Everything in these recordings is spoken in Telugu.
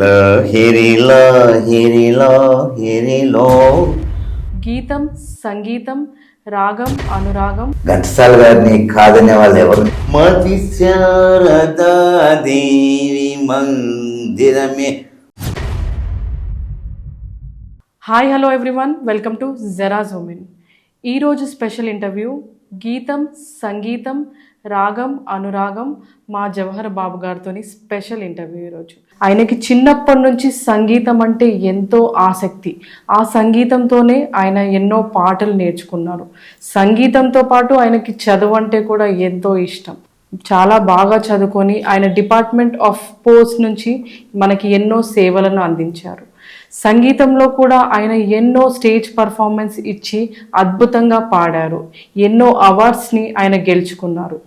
లాహిరి లాహిరి లాహిరిలో గీతం, సంగీతం, రాగం, అనురాగం. ఘంటసాల గారిని కాదనే వాళ్ళు ఎవరు? మతి శారదాదేవి మందిరమే. Hi hello everyone, welcome to జరా జూమిన్. ఈరోజు స్పెషల్ ఇంటర్వ్యూ గీతం, సంగీతం, రాగం, అనురాగం మా జవహర్ బాబు గారితో స్పెషల్ ఇంటర్వ్యూ ఈరోజు. ఆయనకి చిన్నప్పటి నుంచి సంగీతం అంటే ఎంతో ఆసక్తి. ఆ సంగీతంతోనే ఆయన ఎన్నో పాటలు నేర్చుకున్నారు. సంగీతంతో పాటు ఆయనకి చదువు అంటే కూడా ఎంతో ఇష్టం. చాలా బాగా చదువుకొని ఆయన డిపార్ట్మెంట్ ఆఫ్ పోస్ట్ నుంచి మనకి ఎన్నో సేవలను అందించారు. సంగీతంలో కూడా ఆయన ఎన్నో స్టేజ్ పర్ఫార్మెన్స్ ఇచ్చి అద్భుతంగా పాడారు. ఎన్నో అవార్డ్స్ని ఆయన గెలుచుకున్నారు.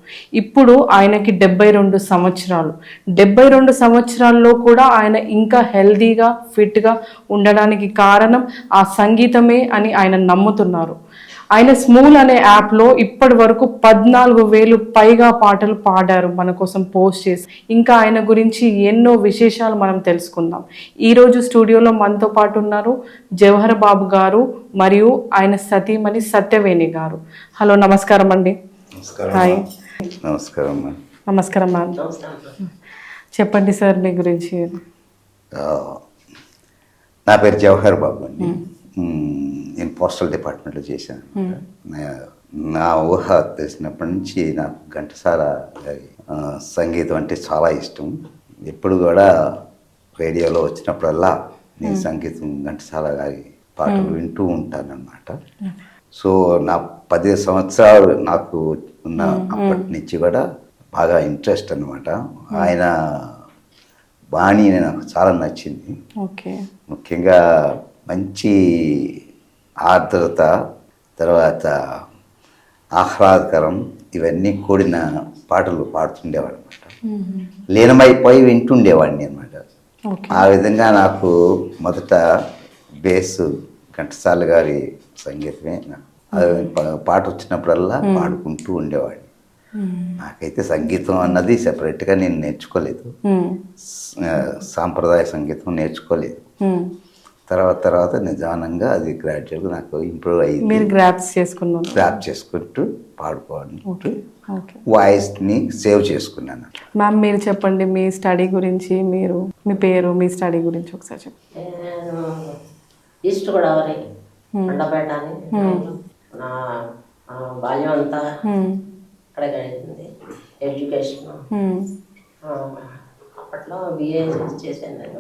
ఇప్పుడు ఆయనకి 72 సంవత్సరాలు. 72 సంవత్సరాల్లో కూడా ఆయన ఇంకా హెల్దీగా ఫిట్గా ఉండడానికి కారణం ఆ సంగీతమే అని ఆయన నమ్ముతున్నారు. ఆయన స్మూల్ అనే యాప్లో ఇప్పటి వరకు 14,000 పైగా పాటలు పాడారు, మన కోసం పోస్ట్ చేసి. ఇంకా ఆయన గురించి ఎన్నో విశేషాలు మనం తెలుసుకుందాం. ఈరోజు స్టూడియోలో మనతో పాటు ఉన్నారు జవహర్ బాబు గారు మరియు ఆయన సతీమణి సత్యవేణి గారు. హలో, నమస్కారం అండి. హాయ్. నమస్కారం. నమస్కారం మ్యామ్. చెప్పండి సార్ మీ గురించి. నా పేరు జవహర్ బాబు అండి. నేను పోస్టల్ డిపార్ట్మెంట్లో చేశాను. నా ఊహ తెలిసినప్పటి నుంచి నాకు ఘంటసాల గారి సంగీతం అంటే చాలా ఇష్టం. ఎప్పుడు కూడా రేడియోలో వచ్చినప్పుడల్లా నేను సంగీతం ఘంటసాల గారి పాటలు వింటూ ఉంటానన్నమాట. సో నా 15 సంవత్సరాలు నాకు ఉన్న అప్పటి నుంచి కూడా బాగా ఇంట్రెస్ట్ అన్నమాట. ఆయన బాణి నాకు చాలా నచ్చింది. ముఖ్యంగా మంచి ఆర్ద్రత, తర్వాత ఆహ్లాదకరం, ఇవన్నీ కూడిన పాటలు పాడుతుండేవాడు అనమాట. లీనమైపోయి వింటుండేవాడిని అనమాట. ఆ విధంగా నాకు మొదట బేస్ ఘంటసాల గారి సంగీతమే. పాట వచ్చినప్పుడల్లా పాడుకుంటూ ఉండేవాడిని. నాకైతే సంగీతం అన్నది సెపరేట్గా నేను నేర్చుకోలేదు. సాంప్రదాయ సంగీతం నేర్చుకోలేదు. తర్వాత నిదానంగా అది గ్రాడ్యువల్గా నాకు ఇంప్రూవ్ అయ్యింది. మీరు గ్రాప్ చేసుకుంటూ పాడుకోవాలి, వాయిస్ని సేవ్ చేసుకున్నాను. మ్యామ్, మీరు చెప్పండి మీ స్టడీ గురించి. మీరు మీ పేరు, మీ స్టడీ గురించి ఒకసారి చెప్పండి. ఈస్ట్ గోదావరి మండపేట అని నా బాల్యం అంతా అక్కడే గడిచింది. ఎడ్యుకేషన్ అప్పట్లో బిఏ చేశాను నేను.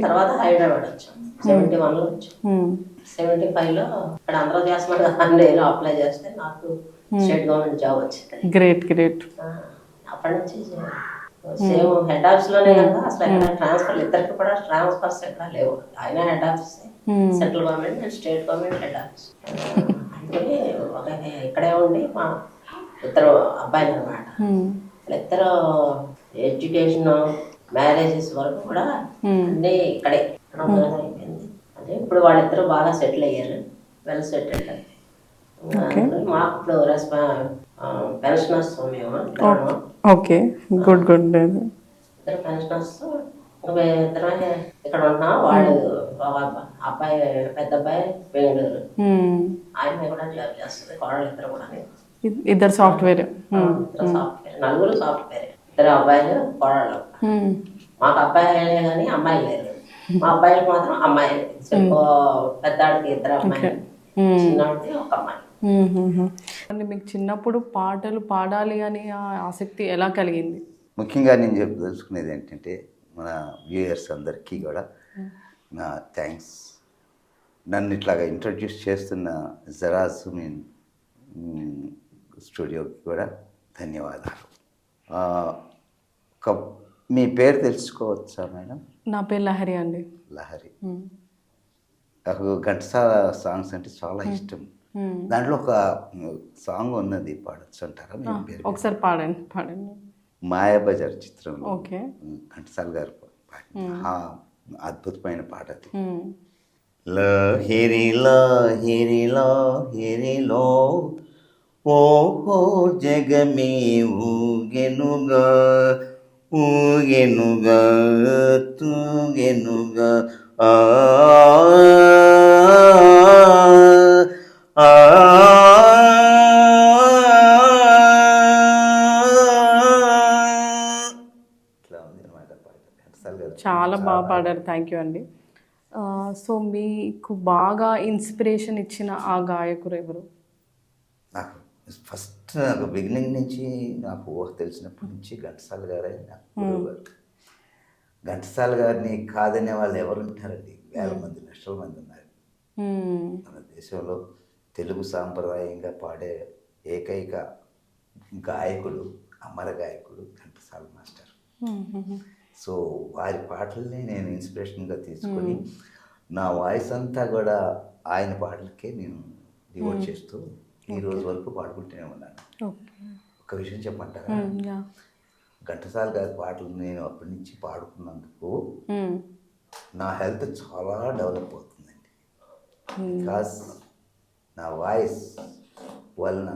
తర్వాత హైదరాబాద్ వచ్చాం. 71లో వచ్చాం. 75లో ఇక్కడ అందరూ చేస్తున్నారు కదా, నేను అప్లై చేస్తే నాకు స్టేట్ గవర్నమెంట్ జాబ్ వచ్చింది. గ్రేట్. అప్పటి నుంచి సేమ్ హెడ్ ఆఫీస్ లోనే కదా. అసలు ఎక్కడ ట్రాన్స్ఫర్, ఇద్దరికి కూడా ట్రాన్స్ఫర్స్ ఎక్కడ లేవు. ఆయన head office, central government and state government head office. అందుకని ఇక్కడే ఉండి మా ఇద్దరు అబ్బాయిలు అనమాట. ఇద్దరు ఎడ్యుకేషన్, మ్యారేజెస్ వరకు కూడా అన్నీ ఇక్కడే అయిపోయింది. అంటే ఇప్పుడు వాళ్ళిద్దరూ బాగా సెటిల్ అయ్యారు, వెల్ సెటిల్డ్. మాకు ఇప్పుడు పెన్షనర్స్ మేము గుడ్. ఇద్దరు పెన్షనర్స్. ఇద్దరు ఇక్కడ ఉంటున్నాం. వాళ్ళు అబ్బాయి, పెద్ద అబ్బాయి బెంగళూరు, ఆయన కూడా జాబ్ చేస్తుంది. వాళ్ళు ఇద్దరు కూడా ఇద్దరు సాఫ్ట్వేర్. నలుగురు సాఫ్ట్వేర్. ఇద్దరు అబ్బాయిలు, కోడళ్ళు. మాకు అబ్బాయిలే కానీ అమ్మాయిలు లేరు. మా అబ్బాయిలకు మాత్రం అమ్మాయిలు. పెద్దాడికి ఇద్దరు అమ్మాయిలు, చిన్నవాడికి ఒక అమ్మాయి. మీకు చిన్నప్పుడు పాటలు పాడాలి అని ఆసక్తి ఎలా కలిగింది? ముఖ్యంగా నేను తెలుసుకునేది ఏంటంటే, మన వ్యూయర్స్ అందరికీ కూడా నా థ్యాంక్స్. నన్ను ఇట్లాగా ఇంట్రడ్యూస్ చేస్తున్న జరా జూమిన్ స్టూడియోకి కూడా ధన్యవాదాలు. మీ పేరు తెలుసుకోవచ్చా మేడం? నా పేరు లహరి అండి. లహరి. నాకు ఘంటసాల సాంగ్స్ అంటే చాలా ఇష్టం. దాంట్లో ఒక సాంగ్ ఉన్నది, పాడచ్చు అంటారా? ఒకసారి పాడండి. మాయాబజార్ చిత్రంలో ఘంటసాల గారు అద్భుతమైన పాట అది. లాహిరి లాహిరి లాహిరిలో ఓహో జగమే ఊగెనుగా ఊగెనుగా తూగెనుగా ఆ ఆ ఇట్లా ఉంది అనమాట పాట. ఘంటసాల గారు చాలా బాగా పాడారు, థ్యాంక్ యూ అండి. సో మీకు బాగా ఇన్స్పిరేషన్ ఇచ్చిన ఆ గాయకుడు ఎవరు? నాకు ఫస్ట్ నాకు బిగినింగ్ నుంచి నాకు ఊహ తెలిసినప్పటి నుంచి ఘంటసాల గారే నాకు గురువు గారు. ఘంటసాల గారిని కాదనే వాళ్ళు ఎవరు ఉంటారండి? వేల మంది, లక్షల మంది ఉన్నారు. మన దేశంలో తెలుగు సాంప్రదాయంగా పాడే ఏకైక గాయకుడు, అమర గాయకుడు ఘంటసాల మాస్టర్. సో వారి పాటల్ని నేను ఇన్స్పిరేషన్గా తీసుకొని నా వాయిస్ అంతా కూడా ఆయన పాటలకే నేను డివోట్ చేస్తూ ఈ రోజు వరకు పాడుకుంటూనే ఉన్నాను. ఒక విషయం చెప్పంటారా? ఘంటసాల గారి పాటలు నేను అప్పటి నుంచి పాడుకున్నందుకు నా హెల్త్ చాలా డెవలప్ అవుతుందండి. బికాస్ నా వాయిస్ వలన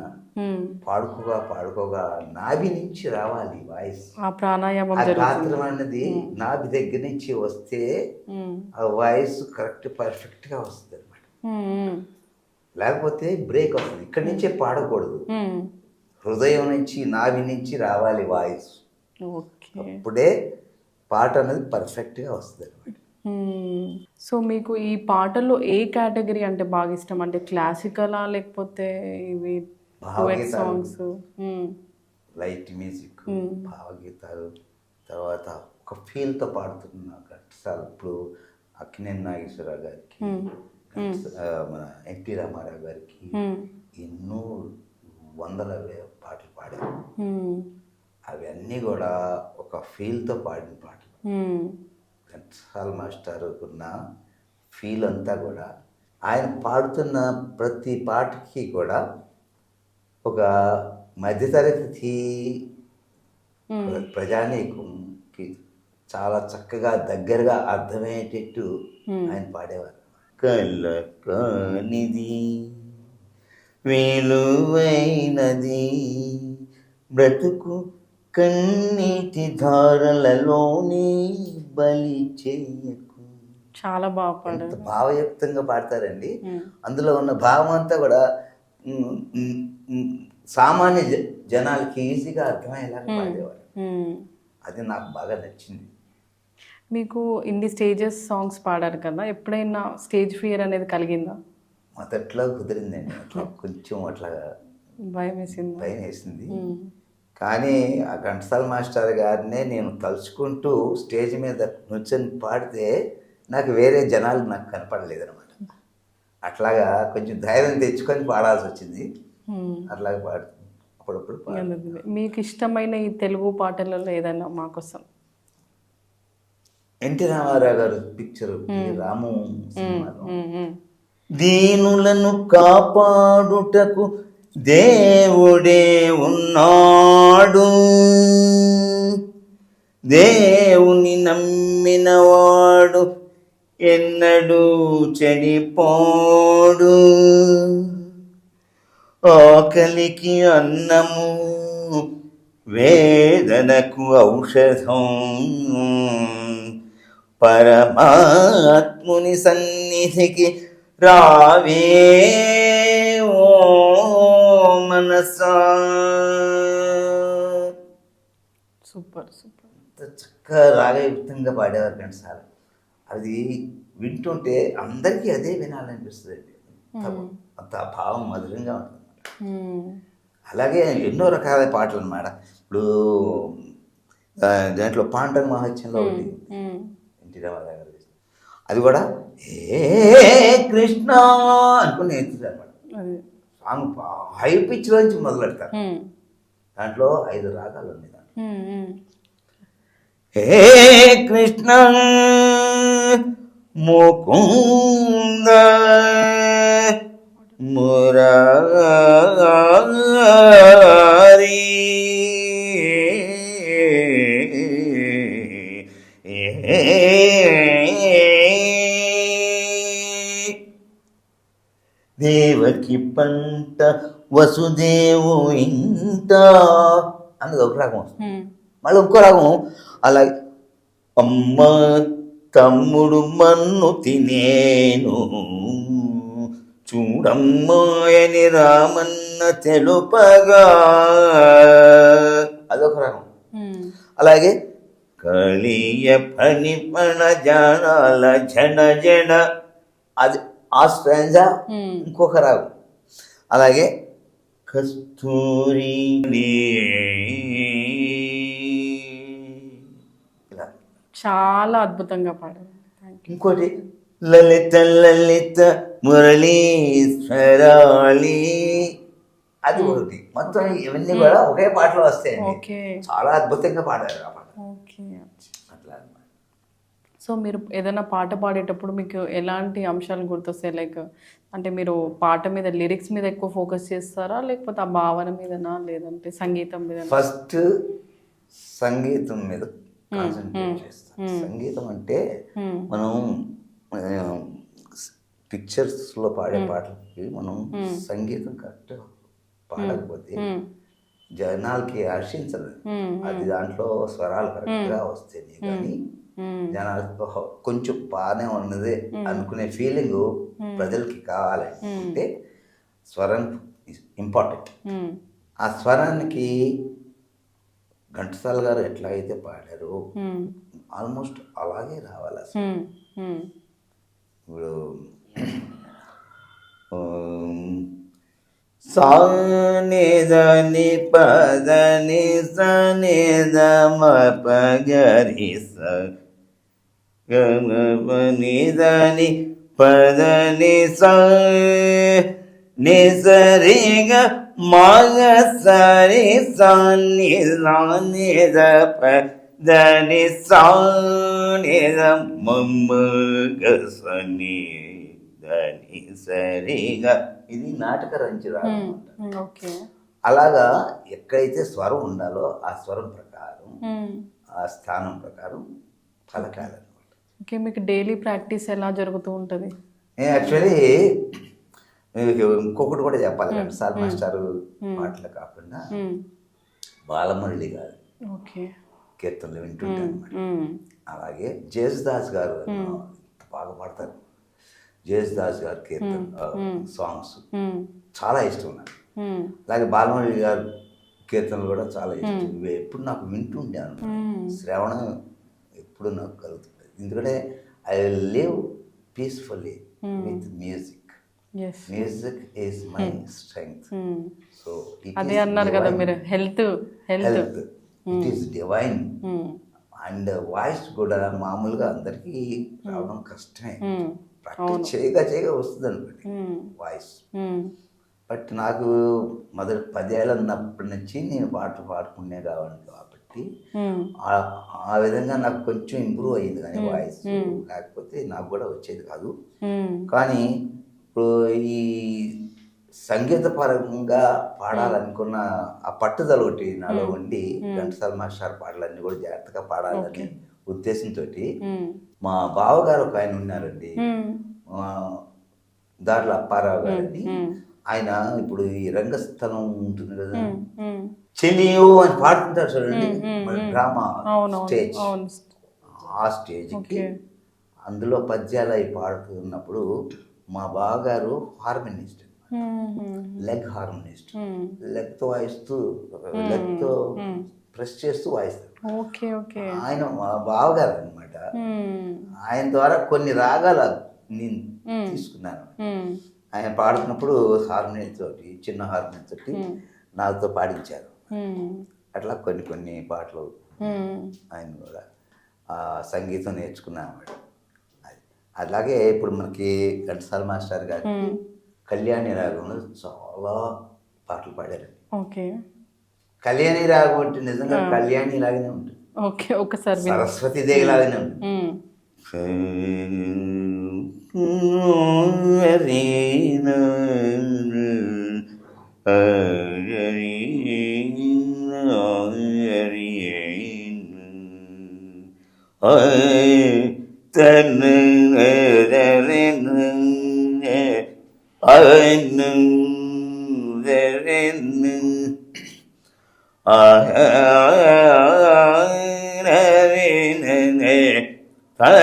పాడుకోగా నాభి నుంచి రావాలి వాయిస్. ఆ ప్రాణాయామం గాత్రం అన్నది నాభి దగ్గర నుంచి వస్తే ఆ వాయిస్ కరెక్ట్ పర్ఫెక్ట్గా వస్తుంది అనమాట. లేకపోతే బ్రేక్ వస్తుంది. ఇక్కడి నుంచే పాడకూడదు, హృదయం నుంచి నాభి నుంచి రావాలి వాయిస్. అప్పుడే పాట అనేది పర్ఫెక్ట్గా వస్తుంది అనమాట. సో మీకు ఈ పాటల్లో ఏ కేటగిరీ అంటే బాగా ఇష్టం? అంటే క్లాసికలా లేకపోతే ఇవి సాంగ్స్? లైట్ మ్యూజిక్, భావగీతాలు, తర్వాత ఒక ఫీల్తో పాడుతున్న ఘంటసాల. ఇప్పుడు అక్కినేని నాగేశ్వరరావు గారికి, మన ఎన్టీ రామారావు గారికి ఎన్నో వందల పాటలు పాడారు. అవన్నీ కూడా ఒక ఫీల్తో పాడిన పాటలు. ఘంటసాల మాస్టర్కున్న ఫీల్ అంతా కూడా ఆయన పాడుతున్న ప్రతి పాటకి కూడా ఒక మధ్యతరగతి ప్రజానీకంకి చాలా చక్కగా దగ్గరగా అర్థమయ్యేటట్టు ఆయన పాడేవారు. కళ్ళ కానిది విలువైనది బ్రతుకు కన్నీటి ధారలలోనే బలి చేయకు. చాలా బాగా పాడారు, భావయుక్తంగా పాడతారండి. అందులో ఉన్న భావం అంతా కూడా సామాన్య జనాలకి ఈజీగా అర్థమయ్యేలాగా పాడేవారు. అది నాకు బాగా నచ్చింది. మీకు ఇన్ని స్టేజెస్ సాంగ్స్ పాడారు కదా, ఎప్పుడైనా స్టేజ్ ఫియర్ అనేది కలిగిందా? మొదట్లో కుదిరిందండి, అట్లా కొంచెం అట్లా భయం వేసింది. కానీ ఆ ఘంటసాల మాస్టర్ గారినే నేను తలుచుకుంటూ స్టేజ్ మీద నుంచొని పాడితే నాకు వేరే జనాలు నాకు కనపడలేదన్నమాట. అట్లాగా కొంచెం ధైర్యం తెచ్చుకొని పాడాల్సి వచ్చింది. అట్లాగే అప్పుడప్పుడు మీకు ఇష్టమైన ఈ తెలుగు పాటలలో ఏదైనా మాకోసం? ఎన్టీ రామారావు గారు పిక్చర్ రాము సినిమాలో దీనులను కాపాడుటకు దేవుడే ఉన్నాడు, దేవుని నమ్మినవాడు ఎన్నడూ చెడిపోడు, ఆకలికి అన్నము వేదనకు ఔషధం, పరమాత్ముని సన్నిధికి రావే ఓ మనసా. Super super. చక్కగా రాగయుక్తంగా పాడేవారు ఘంటసాల. అది వింటుంటే అందరికీ అదే వినాలనిపిస్తుంది. అంత భావం మధురంగా ఉంటుంది. అలాగే ఎన్నో రకాల పాటలు అన్నమాట. ఇప్పుడు దాంట్లో పాండవ మహత్యంలో ఒకటి ఎన్టీ రామారావు గారు, అది కూడా ఏ కృష్ణ అనుకుని నేర్చుతారు అనమాట. సాంగ్ హై పిచ్ నుంచి మొదలు పెడతారు. దాంట్లో 5 రాగాలు ఉన్నాయి. హే కృష్ణ ముకుంద మురారి దేవకి పంట వసుదేవు ఇంట అన్నది ఒక రకం వస్తుంది. మళ్ళీ ఇంకో రాగం అలాగే అమ్మ తమ్ముడు మన్ను తినేను చూడమ్మాయని రామన్న తెలుపగా, అదొక రాగం. అలాగే కలియ పని పణ జనాల జన జన, అది ఆ స్ట్రాంజ ఇంకొక రాగం. అలాగే కస్తూరి ఇలా చాలా అద్భుతంగా పాడారు. ఇంకోటి లలిత లలిత మురళీశ్వరాళి, అది ఒకటి. మొత్తం ఇవన్నీ కూడా ఒకే పాటలో వస్తాయండి. ఓకే, చాలా అద్భుతంగా పాడారు ఆ పాట. ఓకే. అట్లా అన్నమాట. సో మీరు ఏదైనా పాట పాడేటప్పుడు మీకు ఎలాంటి అంశాలు గుర్తొస్తాయి? లైక్ అంటే మీరు పాట మీద లిరిక్స్ మీద ఎక్కువ ఫోకస్ చేస్తారా, లేకపోతే ఆ భావన మీదనా, లేదంటే సంగీతం మీద? ఫస్ట్ సంగీతం మీద కాన్సన్ట్రేట్ చేస్తాం. సంగీతం అంటే మనం పిక్చర్స్లో పాడే పాటలకి మనం సంగీతం కరెక్ట్ పాడకపోతే జనాలకి హర్షించదు. అది దాంట్లో స్వరాలు కరెక్ట్గా వస్తేనే కానీ జనాలతో కొంచెం బాగానే ఉన్నది అనుకునే ఫీలింగ్ ప్రజలకి కావాలంటే స్వరం ఇంపార్టెంట్. ఆ స్వరానికి ఘంటసాల గారు ఎట్లా అయితే పాడారో ఆల్మోస్ట్ అలాగే రావాలి అసలు. ఇప్పుడు సానిదని పదని సనిద మపగరి సనిదని పదని నిసరిగ మగ సరి సని సానిద పదని సానిద మమ్మగ సని దని సరిగా, ఇది నాటక రంజు రాగం. అలాగా ఎక్కడైతే స్వరం ఉండాలో ఆ స్వరం ప్రకారం ఆ స్థానం ప్రకారం పలకాలన్నమాట. ఓకే, మీకు డైలీ ప్రాక్టీస్ ఎలా జరుగుతూ ఉంటుంది? నేను యాక్చువల్లీ ఇంకొకటి కూడా చెప్పాలి. ఘంటసాల మాస్టారు పాటలు కాకుండా బాలమురళి గారు కీర్తనలు వింటుంటాను అనమాట. అలాగే జేసుదాస్ గారు బాగా పాడతారు. జేసుదాస్ గారి కీర్తన సాంగ్స్ చాలా ఇష్టం నాకు. అలాగే బాలమురళి గారు కీర్తనలు కూడా చాలా ఇష్టం. ఇవి ఎప్పుడు నాకు వింటుంటాను, శ్రవణం ఎప్పుడు నాకు కలుగుతుంది. ఎందుకంటే I live peacefully with music. Music is my strength. So అదే అన్నారు కదా మీరు, health it is divine. And voice కూడా మామూలుగా అందరికీ రావడం కష్టమే. ప్రాక్టీస్ చేయగా వస్తుంది అనుకోండి వాయిస్. బట్ నాకు మొదటి 10 ఏళ్ళు ఉన్నప్పటి నుంచి నేను పాటలు పాడుకునే కావాలి కాబట్టి ఆ విధంగా నాకు కొంచెం ఇంప్రూవ్ అయ్యింది. కానీ వాయిస్ లేకపోతే నాకు కూడా వచ్చేది కాదు. కానీ ఇప్పుడు ఈ సంగీతపరంగా పాడాలనుకున్న ఆ పట్టుదల ఒకటి నాలో ఉండి ఘంటసాల మాస్టర్ పాటలన్నీ కూడా జాగ్రత్తగా పాడాలని ఉద్దేశంతో మా బావగారు ఒక ఆయన ఉన్నారండి, దాంట్లో అప్పారావు గారని. ఆయన ఇప్పుడు ఈ రంగస్థలం ఉంటుంది కదా, చెలియో అని పాడుతుంటారు చూడండి, డ్రామా స్టేజ్, ఆ స్టేజ్కి అందులో పద్యాలు అవి పాడుతున్నప్పుడు మా బావగారు హార్మోనిస్ట్, లెగ్ హార్మోనిస్ట్. లెగ్తో వాయిస్తూ లెగ్తో ప్రెస్ చేస్తూ వాయిస్తారు. ఆయన మా బావగారు అనమాట. ఆయన ద్వారా కొన్ని రాగాలు నేను తీసుకున్నాను. ఆయన పాడుతున్నప్పుడు హార్మోనియం తోటి, చిన్న హార్మోనియం తోటి నాతో పాడించారు. అట్లా కొన్ని పాటలు ఆయన కూడా సంగీతం నేర్చుకున్నాను. అలాగే ఇప్పుడు మనకి ఘంటసాల మాస్టర్ గారికి కళ్యాణి రాగంలో చాలా పాటలు పాడారండి. కళ్యాణి రాగం అంటే నిజంగా కళ్యాణి లాగానే ఉంటుంది. సరస్వతీదేవి లాగానే ఉంటుంది. మతి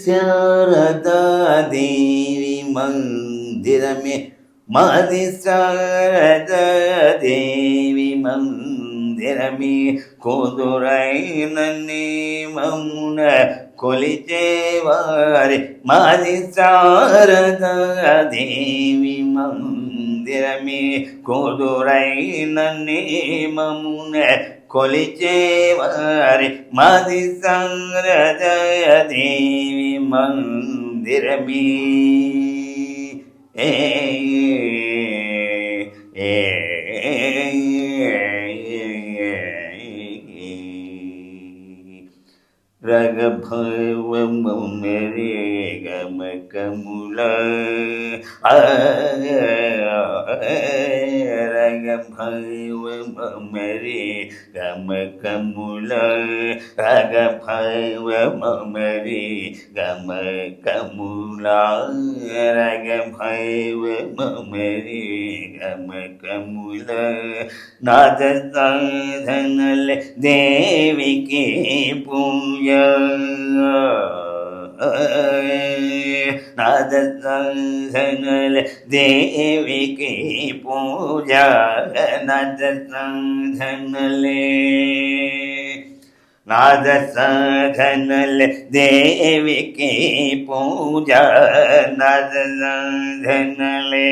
శారదా దేవి మందిరమే మది శారదా దేవి మందిరమే కుదురైన నియమమున కొలిచేవారి మది శారదా దేవి మందిరమే కుదురైన నియమమున కొలిచేవారి మది శారదా దేవి మందిరమే రగభవమరే గమకముల రగభవమరే గమకముల రగభవమరే గమకముల రగభవమరే గమకముల నాద సాధనల దేవికి పూజ నాద సాధనల దేవికి పూజ నాద సాధనలే నాద సాధనల దేవికి పూజ నాద సాధనలే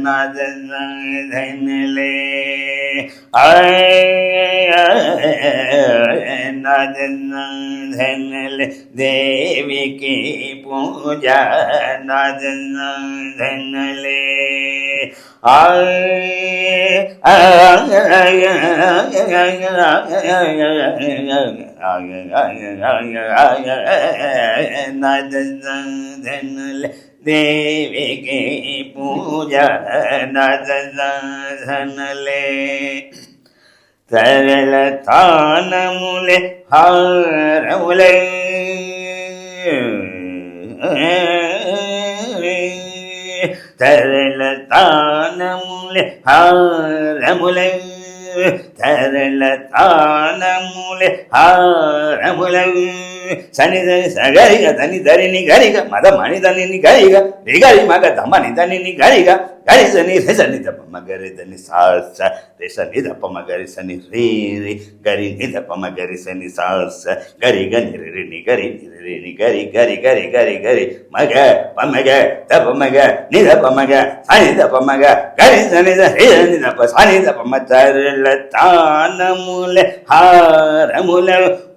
నాద సాధనలే నాద సాధనల దేవికి పూజ నాద సాధనలే నాద సాధనల దేవికి పూజ నాద సాధనలే సరళ తానములే హారములే సరళ తానములే హారములే సరళ తానములే హారములే సనిధని సగరిగ ధని ధరిని గరిగ మద మణిధని గరిగ రిగరి మగ దమని ధనిని గరిగ గరి సని సని దప మగరి ధని సాస రే సని దప మగరి సని రే రే గరి ని దప మగరి సని సాస గరి గని రి ని గరి రి ని గరి గరి గరి గరి గరి మగ పమగ దప మగ ని దప మగ సని దప మగ గరి సని ద రే ని దప సని దప మతరల తానముల హారముల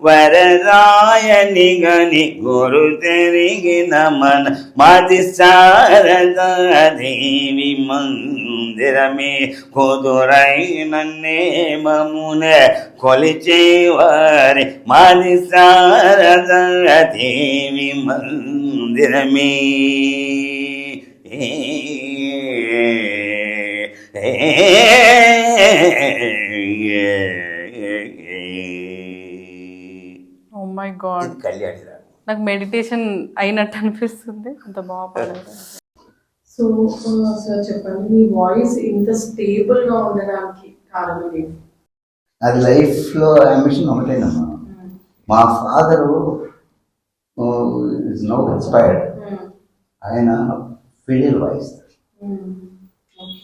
వరరాయని గని గురు తెరిగిన మన మది శారదా దేవి మందిరమే కుదురైన నేమమున కొలిచేవారి మది శారదా దేవి మందిరమే ఓ మై గాడ్, కళ్యాణి నాకు మెడిటేషన్ అయినట్టు అనిపిస్తుంది, అంత బాగా పాడారు. సో సార్ చెప్పండి, మీ వాయిస్ ఇంత స్టేబుల్ గా ఉండడానికి కారణం ఏంటి? అది లైఫ్లో అంబిషన్ ఒకటేనమ్మా. మా ఫాదరు ఇస్ నౌ ఎక్స్పైర్డ్. ఆయన ఫిడిల్ వాయిస్.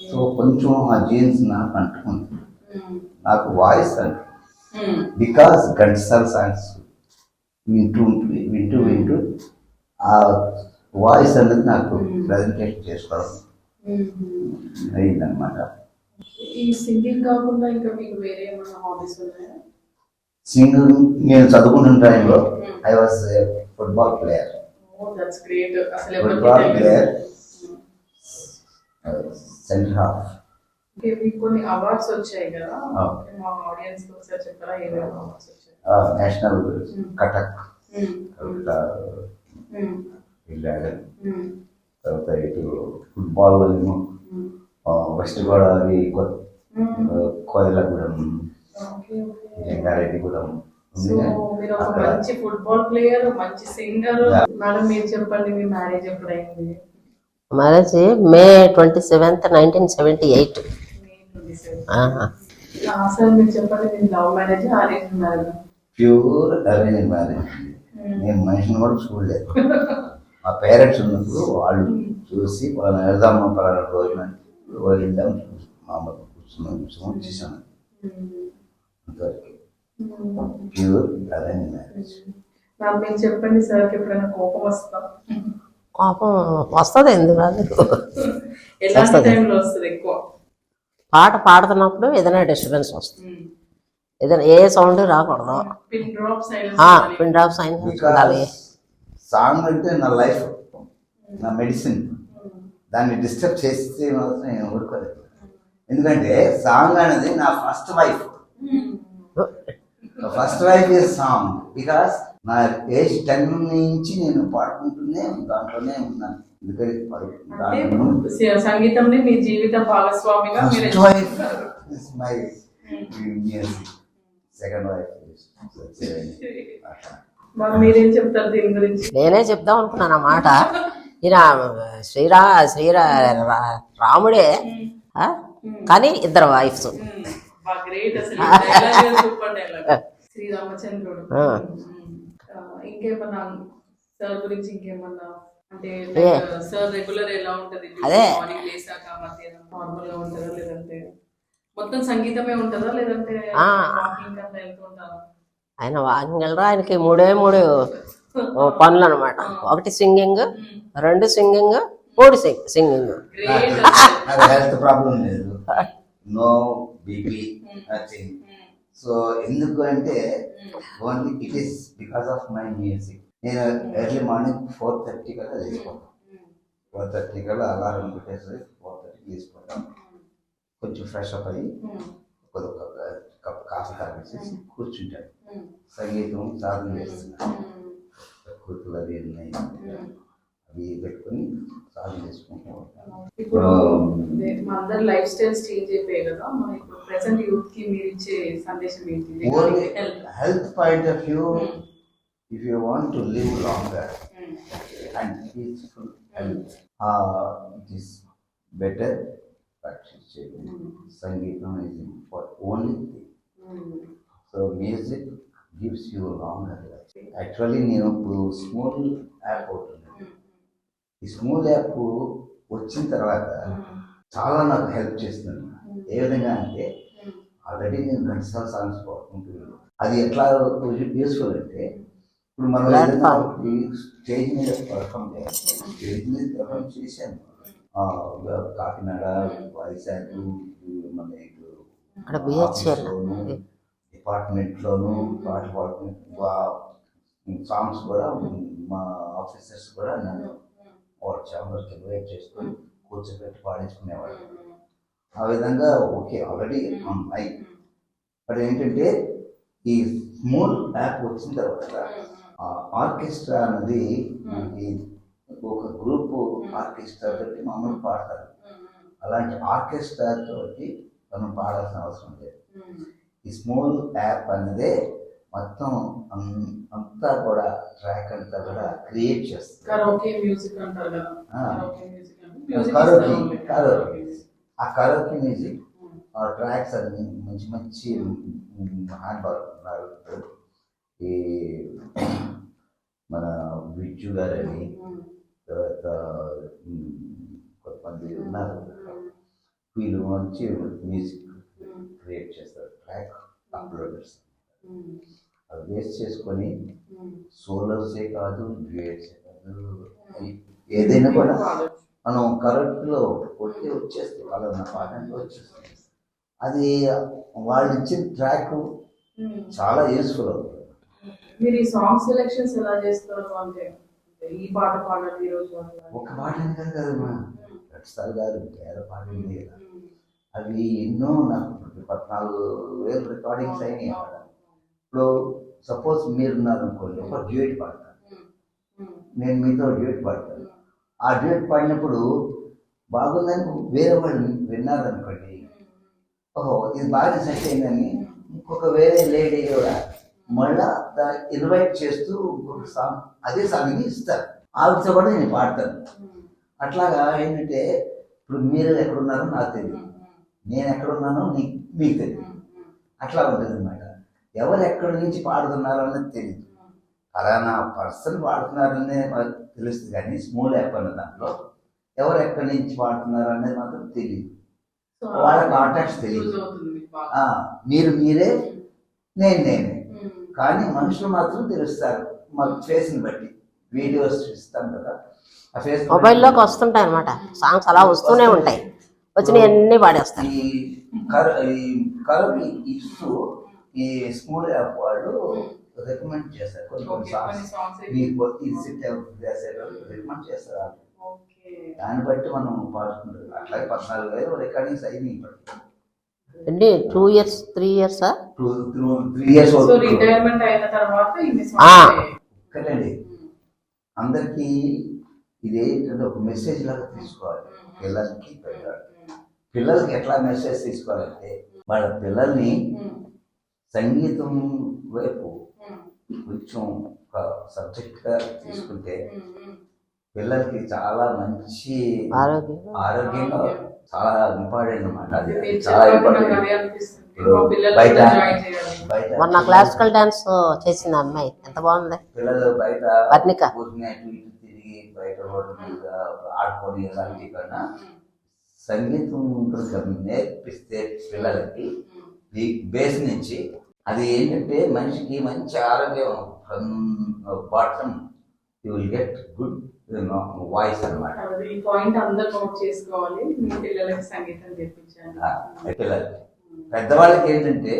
సో కొంచెం ఆ జీన్స్ నాకు అంటుకుంది. నాకు వాయిస్ అంటే బికాస్ ఘంటసాల సాంగ్స్ వింటూ వింటూ ఆ వాయిస్ అనేది నాకు ప్రజెంటేషన్ చేసుకోవడం అయిందనమాట. ఈ సింగింగ్ కాకుండా ఇంకా మీకు వేరే ఏమైనా హాబీస్ ఉన్నాయా? సింగింగ్ నేను చదువుకున్న టైంలో I was football player. That's great. అసలు ఫుట్బాల్ ప్లేయర్, సెంటర్ హాఫ్. మీకు కొన్ని అవార్డ్స్ వచ్చాయి కదా, మా ఆడియన్స్ కి ఒకసారి చెప్పరా ఏమేమి అవార్డ్స్ వచ్చాయి? నేషనల్ కటక్ వెళ్ళాడు. తర్వాత ఇటు ఫుట్బాల్లో ఏమో వెస్ట్ గోదావరి కోయలగూడెం రంగారెడ్డిగూడెం ఉంది. మంచి ఫుట్బాల్ ప్లేయర్, మంచి సింగర్. మేడం మీరు చెప్పండి, మీ మ్యారేజ్ ఎప్పుడైంది? Marriage May 27th, 1978. అసలు మీరు చెప్పండి, మీ love marriage arrange marriage? Pure arrange marriage. నేను మనిషిని కూడా చూడలేదు. మా పేరెంట్స్ ఉన్నప్పుడు వాళ్ళు చూసి వాళ్ళని వెళ్దాము పలానా రోజున వెళ్ళాం, మా అమ్మ కూర్చున్నాం చేశాను. అంతవరకు ప్యూర్ అరేంజ్ మ్యారేజ్. మీరు చెప్పండి, సార్కి ఎప్పుడైనా కోపం వస్తాం? కోపం వస్తుంది, ఎందుకు రాదు? ఎలాంటి టైంలో వస్తుంది ఎక్కువ? పాట పాడుతున్నప్పుడు ఏదైనా డిస్టర్బెన్స్ వస్తుంది, ఏదైనా ఏ సౌండ్ రాకూడదు. పిన్ డ్రాప్ సైలెన్స్ ఉండాలి. సాంగ్ అంటే నా లైఫ్, నా మెడిసిన్. దాన్ని డిస్టర్బ్ చేస్తే మాత్రం నేను ఊరుకోలేదు. ఎందుకంటే సాంగ్ అనేది నా first wife. First wife is song. Because నా ఏజ్ 10 నుంచి నేను పాడుకుంటూనే దాంట్లోనే ఉన్నాను. సంగీతం మీ జీవిత భాగస్వామిగా. First wife is my music, second wife మీరేం చెప్తారు దీని గురించి? నేనే చెప్దాం అనుకున్నాను ఆ మాట. ఈయన రాముడే, కానీ ఇద్దరు వైఫ్స్. శ్రీరామచంద్రుడు. ఇంకేమన్నా సార్ గురించి ఇంకేమన్నా అంటే సార్ రెగ్యులర్ ఎలా ఉంటది? మార్నింగ్ లేసాక మధ్యాహ్నం నార్మల్ గా ఉంటుందా, లేదంటే మొత్తం సంగీతమే ఉంటుందా, లేదంటే వాకింగ్ అట్లా వెళ్తుంటారా? ఆయన వాకింగ్ వెళ్ళరా, ఆయనకి 3 పనులు అనమాట. 1 singing, 2 singing, 3 singing. Health problem లేదు, నో బీపీ, నథింగ్. సో ఎందుకు అంటే only it is because of my music. నేను ఎర్లీ మార్నింగ్ 4:30 కల్లా లేచిపోతాను. 4:30 కల్లా అలారం పెట్టేసి 4:30 లేచిపోతాను. కొంచెం ఫ్రెష్ అప్ అయ్యి ఒక కప్ కాఫీ తాగేసి కూర్చుంటాను. సంగీతం సాధన చేస్తున్నాను. కూతురు అవి ఉన్నాయి, అవి పెట్టుకొని సాధన చేసుకుంటాం. ఇప్పుడు అందరి లైఫ్ స్టైల్స్ చేంజ్ అయిపోయాయి కదా, ఇప్పుడు ప్రెసెంట్ యూత్ కి మీరు ఇచ్చే సందేశం ఏంటి? Health point of view, if you want to live longer and peaceful health, it is better practice Sangeetam is for only thing. So music gives you longer life. Actually నేను ఇప్పుడు స్మూల్ యాప్ అవుతుంది. ఈ స్మూల్ యాప్ వచ్చిన తర్వాత చాలా నాకు హెల్ప్ చేస్తుంది. ఏ విధంగా అంటే ఆల్రెడీ నేను ఘంటసాల సాంగ్స్ పాడుకుంటున్నాను. అది ఎట్లా యూస్ఫుల్ అంటే ఇప్పుడు మనం ఏదైనా స్టేజ్ మీద పర్ఫామ్ చేయాలి. స్టేజ్ మీద పర్ఫామ్ చేశాను. కాకినాడ, వైజాగ్, మన డిపార్ట్మెంట్లోను పాటలు పాడుకునే సాంగ్స్ కూడా మా ఆఫీసర్స్ కూడా నన్ను వాళ్ళ ఛాంబర్కి ఇన్వైట్ చేసుకొని కూర్చోబెట్టి పాడించుకునేవాళ్ళు. ఆ విధంగా ఓకే ఆల్రెడీ ఉన్నాయి. బట్ ఏంటంటే ఈ స్మూల్ యాప్ వచ్చిన తర్వాత ఆర్కెస్ట్రా అనేది మనకి ఒక గ్రూప్ ఆర్కెస్ట్రా తోటి మామూలు పాడతారు. అలాంటి ఆర్కెస్ట్రా తోటి మనం పాడాల్సిన అవసరం లేదు. ఈ స్మూల్ యాప్ అనేది మొత్తం అంతా కూడా ట్రాక్ అంతా కూడా క్రియేట్ చేస్తుంది. ఆ కరోకే మ్యూజిక్, ఆ ట్రాక్స్ అన్ని మంచి మంచి హ్యాండ్ బాల్ ఉన్నారు. ఈ మన విజ్జు గారని, తర్వాత కొంతమంది ఉన్నారు. వీళ్ళు మంచి మ్యూజిక్ క్రియేట్ చేస్తారు, ట్రాక్ అప్లోడ్ చేస్తారు. అది వేస్ట్ చేసుకొని సోలోసే కాదు, డ్యూయట్సే కాదు, ఏదైనా కూడా మనం కరెక్ట్లో కొట్టి వచ్చేస్తే వాళ్ళ పాటంలో వచ్చేస్తుంది. అది వాళ్ళు ఇచ్చిన ట్రాక్ చాలా యూస్ఫుల్ అవుతుంది. మీరు ఈ సాంగ్ సెలెక్షన్స్ ఎలా చేస్తారు? అంటే ఈ పాట పాడాలి ఈరోజు ఒక పాట కాదు కదమ్మా, ఘంటసాల గారు వేరే పాట ఉంది కదా, అవి ఎన్నో నాకు 14,000 రికార్డింగ్స్ అయినాయి. ఇప్పుడు సపోజ్ మీరున్నారు అనుకోండి, ఒక డ్యూయట్ పాడతారు. నేను మీతో డ్యూట్ పాడతాను. ఆ డ్యూట్ పాడినప్పుడు బాగుందని వేరే వాళ్ళు విన్నారనుకోండి, ఓహో ఇది బాగా సెట్ అయిందని ఇంకొక వేరే లేడీ కూడా మళ్ళా దాన్ని ఇన్వైట్ చేస్తూ ఇంకొక సాంగ్ అదే సాంగ్ని ఇస్తారు. ఆవిడతో కూడా నేను పాడతాను. అట్లాగా ఏంటంటే ఇప్పుడు మీరు ఎక్కడున్నారో నాకు తెలియదు, నేను ఎక్కడున్నానో మీకు తెలియదు. అట్లా ఉంటుంది అనమాట. ఎవరు ఎక్కడి నుంచి పాడుతున్నారో అన్నది తెలియదు. ఫలానా పర్సన్ పాడుతున్నారనే తెలుస్తుంది, కానీ స్మూల్ యాప్ అన్న దాంట్లో ఎవరు ఎక్కడి నుంచి పాడుతున్నారు అనేది మాత్రం తెలియదు. వాళ్ళ కాంటాక్ట్స్ తెలియదు. మీరు మీరే, నేనే, కానీ మనుషులు మాత్రం తెలుస్తారు మా ఫేస్ని బట్టి. వీడియోస్ ఇస్తాం కదా, ఆ ఫేస్ మొబైల్లోకి వస్తుంటాయి అనమాట. సాంగ్స్ అలా వస్తూనే ఉంటాయి, వచ్చినవి అన్ని పాడేస్తాయి. ఈ కరువు ఇస్తూ ఈ స్మూల్ యాప్ వాళ్ళు రికమెండ్ చేస్తారు కొన్ని సాంగ్స్, మీకు ఇది సెట్ రికమెండ్ చేస్తారు. దాన్ని బట్టి మనం పాడుతుంటాం. అట్లాగే 14,000 రికార్డింగ్స్ అయినాయి. అండి 2 years 3 years 3 years రిటైర్మెంట్ అయిన తర్వాత కదండి. అందరికీ ఇది ఏంటంటే ఒక మెసేజ్ లాగా తీసుకోవాలి. పిల్లలకి ఎట్లా మెసేజ్ తీసుకోవాలంటే, వాళ్ళ పిల్లల్ని సంగీతం వైపు కొంచెం ఒక సబ్జెక్ట్గా తీసుకుంటే పిల్లలకి చాలా మంచి ఆరోగ్యంగా చాలా ఇంపార్టెంట్ అన్నమాట. అది చాలా ఇంపార్టెంట్. మొన్న క్లాసికల్ డాన్స్ చేసింది అమ్మాయి, ఎంత బాగుంది. పిల్లలు బయట వర్ణిక తిరిగి బయట రోడ్డు మీద ఆడుకొని ఇలాంటి కన్నా సంగీతం నేర్పిస్తే పిల్లలకి ఈ బేస్ నుంచి అది ఏంటంటే మనిషికి మంచి ఆరోగ్యం. Bottom you will get good voice అన్నమాట. ఈ పాయింట్ అందరూ నోట్ చేసుకోవాలి. మీ పిల్లలకి సంగీతం తెప్పించాలి. పిల్లలకి పెద్దవాళ్ళకి ఏంటంటే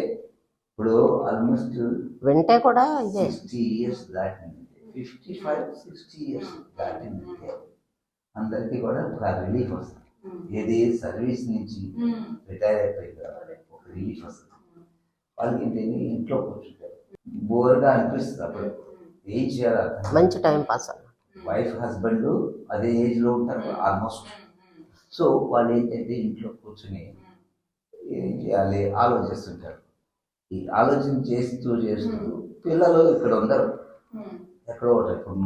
ఇప్పుడు ఆల్మోస్ట్ వింటే కూడా 60 years దాటిందంటే, 55-60 years దాటిందంటే అందరికీ కూడా ఒక రిలీఫ్ వస్తుంది. ఏది సర్వీస్ నుంచి రిటైర్ అయిపోయింది ఒక రిలీఫ్ వస్తుంది. వాళ్ళకి ఏంటంటే ఇంట్లో కూర్చుంటారు, బోర్గా అనిపిస్తుంది. అప్పుడు ఏం చేయాలి, మంచి టైం పాస్. వైఫ్ హస్బెండ్ అదే ఏజ్లో ఉంటారు ఆల్మోస్ట్. సో వాళ్ళు ఏంటంటే ఇంట్లో కూర్చుని ఏం చేయాలి ఆలోచిస్తుంటారు. ఈ ఆలోచన చేస్తూ పిల్లలు ఇక్కడ ఉండరు, ఎక్కడో ఉంటారు. ఇప్పుడు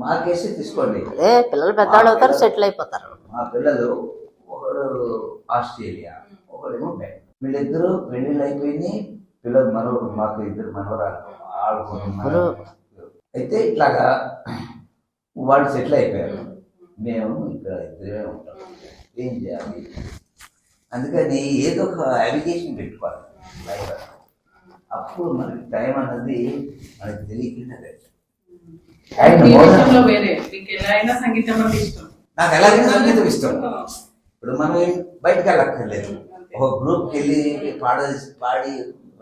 మా కేసే తీసుకోండి, అదే పిల్లలు పెద్దవాళ్ళు అవుతారు, సెటిల్ అయిపోతారు. మా పిల్లలు ఒకడు ఆస్ట్రేలియా, ఒకడేమో బ్యాంక్. వీళ్ళిద్దరూ పెళ్ళిళ్ళు అయిపోయింది. పిల్లలు మాకు 2 మనవరాలు ఆడుకుంటున్నారు. అయితే ఇట్లాగా వాళ్ళు సెటిల్ అయిపోయారు. మేము ఇక్కడ ఇద్దరే ఉంటాం. ఏం చేయాలి? అందుకని ఏదో ఒక అప్లికేషన్ పెట్టుకోవాలి లైఫ్. అప్పుడు మనకి టైం అన్నది మనకి తెలియకుండా. నాకు ఎలాగైనా సంగీతం ఇష్టం. ఇప్పుడు మనం బయటకు వెళ్ళక్కర్లేదు, ఒక గ్రూప్కి వెళ్ళి పాడి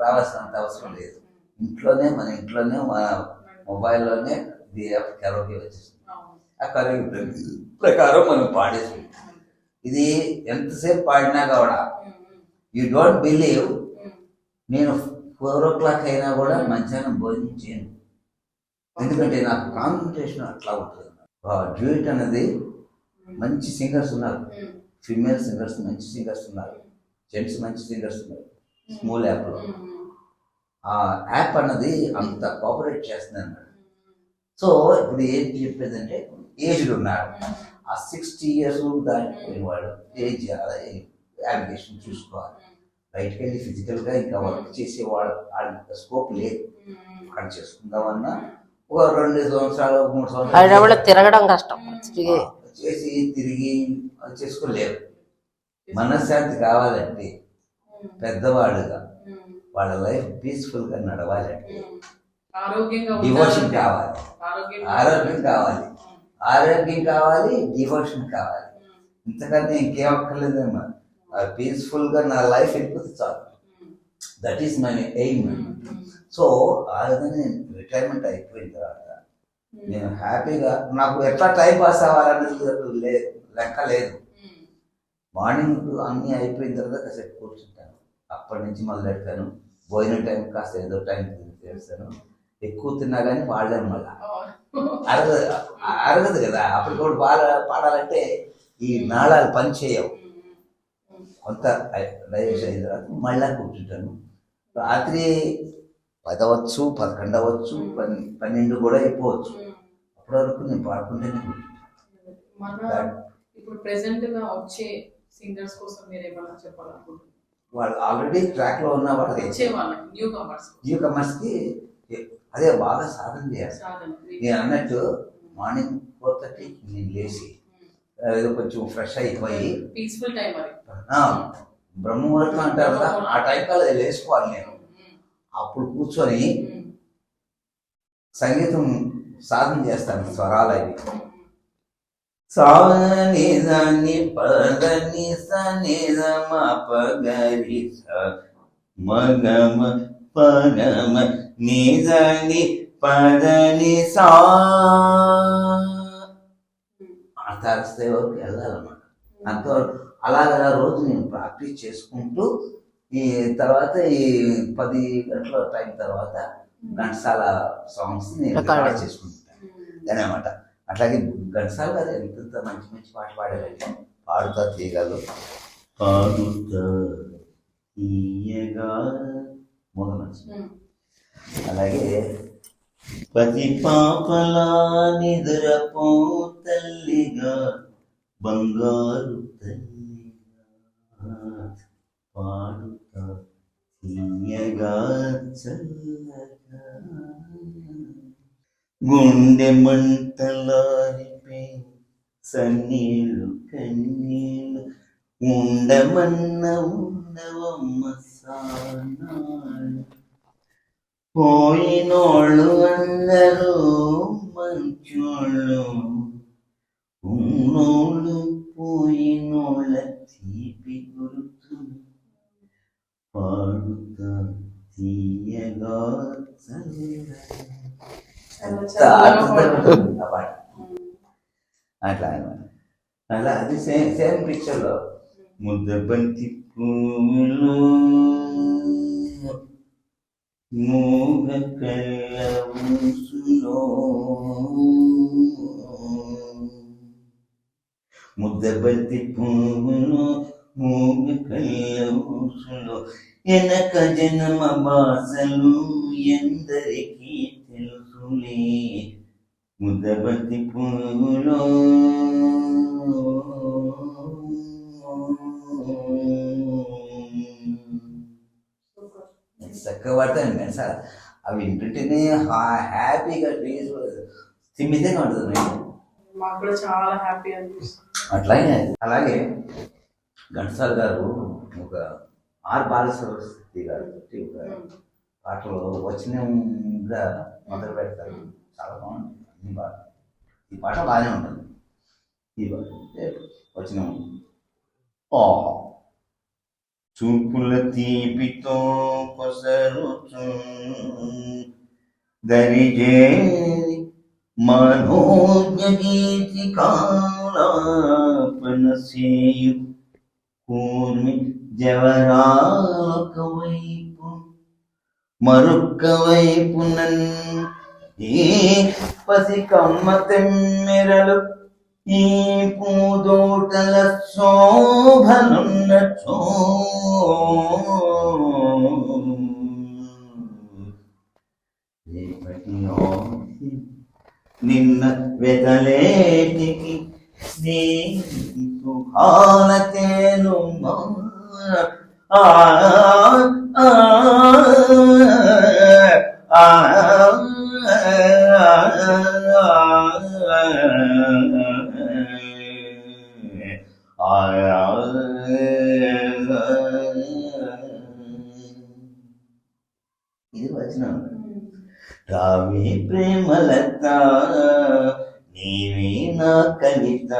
రావాల్సినంత అవసరం లేదు. మన ఇంట్లోనే మన మొబైల్లోనే కరోకే వచ్చేస్తుంది. ఆ కరోకే ప్రకారం మనం పాడేసి ఇది ఎంతసేపు పాడినా కూడా యూ డోంట్ బిలీవ్, నేను 4 o'clock అయినా కూడా మధ్యాహ్నం భోజనం చేయను. ఎందుకంటే నాకు కాన్సన్ట్రేషన్ అట్లా ఉంటుంది. డ్యూట్ అనేది మంచి సింగర్స్ ఉన్నారు, ఫీమేల్ సింగర్స్ మంచి సింగర్స్ ఉన్నారు, జెంట్స్ మంచి సింగర్స్ ఉన్నారు. స్మూల్ యాప్లో ఆ యాప్ అన్నది అంత కోఆపరేట్ చేస్తుంది అన్నమాట. సో ఇప్పుడు ఏం చెప్పేదంటే ఏజ్డ్ ఉన్నారు, ఆ 60 years దాటిపోయిన వాళ్ళు ఏం చేయాలి, అప్లికేషన్ చూసుకోవాలి. బయటకు వెళ్ళి ఫిజికల్గా ఇంకా వర్క్ చేసేవాళ్ళు స్కోప్ లేదు. అక్కడ చేసుకుందామన్నా ఒక 2 సంవత్సరాలు 3 సంవత్సరాలు తిరగడం కష్టం, చేసి తిరిగి చేసుకోలేరు. మనశ్శాంతి కావాలంటే పెద్దవాళ్ళుగా వాళ్ళ లైఫ్ పీస్ఫుల్గా నడవాలంటే డివోషన్ కావాలి, ఆరోగ్యం కావాలి, డివోషన్ కావాలి. ఇంతకన్నా ఇంకేం అక్కర్లేదమ్మా. పీస్ఫుల్గా నా లైఫ్ వెళ్ళిపోతే చాలు. That is my aim. So ఆ విధంగా నేను రిటైర్మెంట్ అయిపోయిన తర్వాత నేను హ్యాపీగా, నాకు ఎట్లా టైం పాస్ అవ్వాలనేది లెక్క లేదు. మార్నింగ్ అన్నీ అయిపోయిన తర్వాత కాసేపు కూర్చుంటాను. అప్పటి నుంచి మొదలెడతాను. పోయిన టైం కాస్త ఏదో టైం చేస్తాను. ఎక్కువ తిన్నా కానీ పాడలేము మళ్ళీ అరగదు అరగదు కదా. అప్పుడు కూడా పాడాలంటే ఈ నాళాలు పని చేయవు. కొంత డైజెషన్ అయిన తర్వాత మళ్ళీ కూర్చుంటాను. రాత్రి 10 అవ్వచ్చు, 11 అవ్వచ్చు, 12 కూడా అయిపోవచ్చు. అప్పటి వరకు నేను పాడుకుంటేనే కూర్చుంటాను. ఇప్పుడు ప్రెసెంట్ గా వచ్చే సింగర్స్ కోసం మీరు ఏమన్నా చెప్పాలనుకుంటున్నారు? వాళ్ళు ఆల్రెడీ ట్రాక్ లో ఉన్న వాళ్ళకి, న్యూ కమర్స్ కి అదే బాగా సాధన చేయాలి. నేను అన్నట్టు మార్నింగ్ 4:30 నేను లేచి ఏదో కొంచెం ఫ్రెష్ అయిపోయి పీస్ఫుల్ టైం బ్రహ్మముహూర్తం అంటారు కదా, ఆ టైం కల్లా లేచిపోవాలి. నేను అప్పుడు కూర్చొని సంగీతం సాధన చేస్తాను. స్వరాలు అవి సాని దాన్ని పదని సనిదమ పగరి మగమ పగమ నిజని పదని సా అంతే వరకు వెళ్ళాలన్నమాట. అంతవరకు అలాగలా రోజు నేను ప్రాక్టీస్ చేసుకుంటూ ఈ తర్వాత ఈ 10 గంటల టైం తర్వాత ఘంటసాల సాంగ్స్ నేను రికార్డ్ చేసుకుంటాను అనమాట. అట్లాగే ఘంటసాల గారు ఎంత మంచి మంచి పాట పాడారంటే పాడుతా తీయగలరు, పాడుతా తీయగా మూల మనసు. అలాగే పది పాపలా నిదురపో తల్లిగా బంగారు తల్లిగా పాడుతా తీయగా చల్లగా గుండె మంటలారిపే సన్నీళ్ళు కన్నీళ్ళు ఉండమన్న ఉండవమ్మ సానాళ్ళు పోయినోళ్ళు అందరూ మంచోళ్ళు ఉన్నోళ్ళు పోయినోళ్ళ తీపి గుర్తు పాడుతా తీయగా అట్లా అనమాట. అలా అది సేమ్ పిక్చర్లో ముద్దబంతి పూలు మూగ కళ్ళ ఊసులో ముద్దబంతి పూలు మూగ కళ్ళ ఊసులో ఎనక జన్మ బాసలు ఎందరికీ తెలుసులే ముద్దబంతి పూలో చక్కగా పడతాను సార్. అవి వింటుంటేనే హ్యాపీగా తిమ్మిదిగా ఉంటుంది. మాకు కూడా చాలా హ్యాపీ అనిపిస్తుంది. అలాగే ఘంటసాల గారు ఒక ఆర్ బాలసరస్వతి గారు ఒక పాటలో వచనంగా మొదలు పెడతారు. చాలా బాగుంటుంది అన్ని పాట. ఈ పాట బాగానే ఉంటుంది. ఈ వచనం చూపుల తీపితో కొసరుచు దరిజేరి మనోజ్ఞ గీతి కాలాపన సేయు కూర్మి జవరాక వైపు మరొక్క వైపు ఈ పసి కమ్మ తెమ్మెరలు ఈ పూదోటల శోభనున్న నిన్న వెతలేటికి స్నేహితు హాలతేను ఇది వచనం. రావే ప్రేమలత నీవే నా కవిత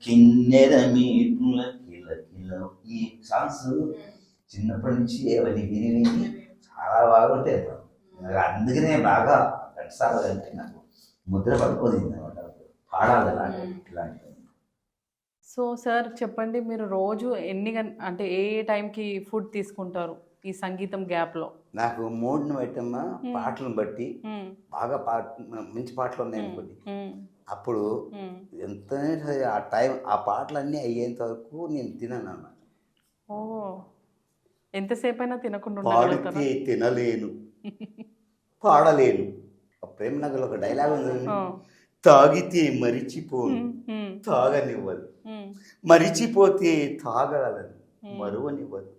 కిన్నెర మీటుల కిలకిల. ఈ సాంగ్స్ చిన్నప్పటి నుంచి అవన్నీ విని విని చాలా బాగుంటాయి. అందుకనే బాగా ఘంటసాల అంటే నాకు ముద్ర పడిపోయింది అనమాట. పాడాలి ఇలాంటివి. సో సార్ చెప్పండి, మీరు రోజు అంటే ఏ టైంకి ఫుడ్ తీసుకుంటారు? ఈ సంగీతం గ్యాప్లో? నాకు మూడ్ని బట్టమ్మా, పాటలను బట్టి బాగా మంచి పాటలు ఉన్నాయి అనుకోండి, అప్పుడు ఎంత ఆ టైం ఆ పాటలన్నీ అయ్యేంత వరకు నేను తినను అన్నమాట. ఓ, ఎంతసేపు అయినా తినకుండా ఉండగలుగుతారా? పాడితే తినలేను, పాడలేను. ప్రేమ్ నగర్లో ఒక డైలాగ్ ఉంది, తాగితే మరిచిపోను, తాగనివ్వదు, మరిచిపోతే తాగలను, మరువనివ్వదు